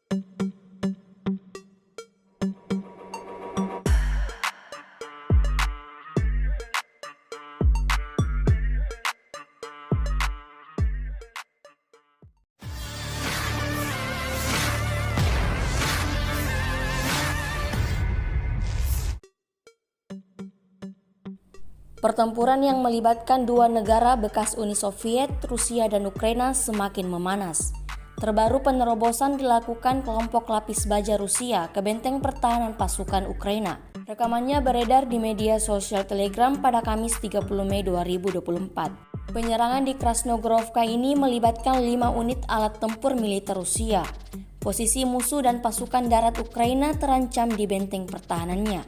Pertempuran yang melibatkan dua negara bekas Uni Soviet, Rusia dan Ukraina semakin memanas. Terbaru penerobosan dilakukan kelompok lapis baja Rusia ke benteng pertahanan pasukan Ukraina. Rekamannya beredar di media sosial Telegram pada Kamis 30 Mei 2024. Penyerangan di Krasnogorovka ini melibatkan 5 unit alat tempur militer Rusia. Posisi musuh dan pasukan darat Ukraina terancam di benteng pertahanannya.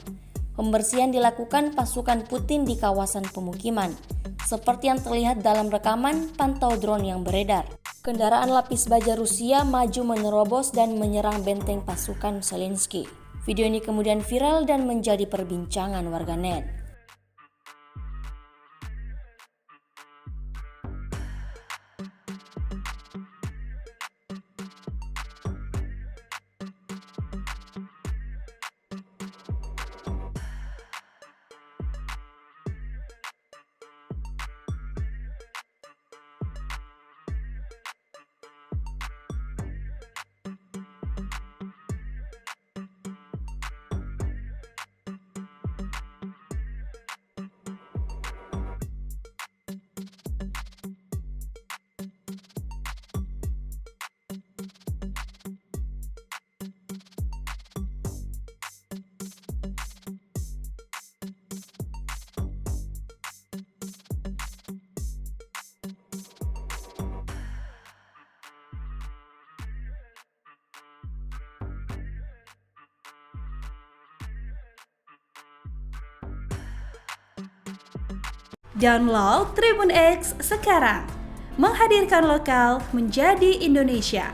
Pembersihan dilakukan pasukan Putin di kawasan pemukiman, seperti yang terlihat dalam rekaman pantau drone yang beredar. Kendaraan lapis baja Rusia maju menerobos dan menyerang benteng pasukan Zelensky. Video ini kemudian viral dan menjadi perbincangan warganet. Download Tribun X sekarang, menghadirkan lokal menjadi Indonesia.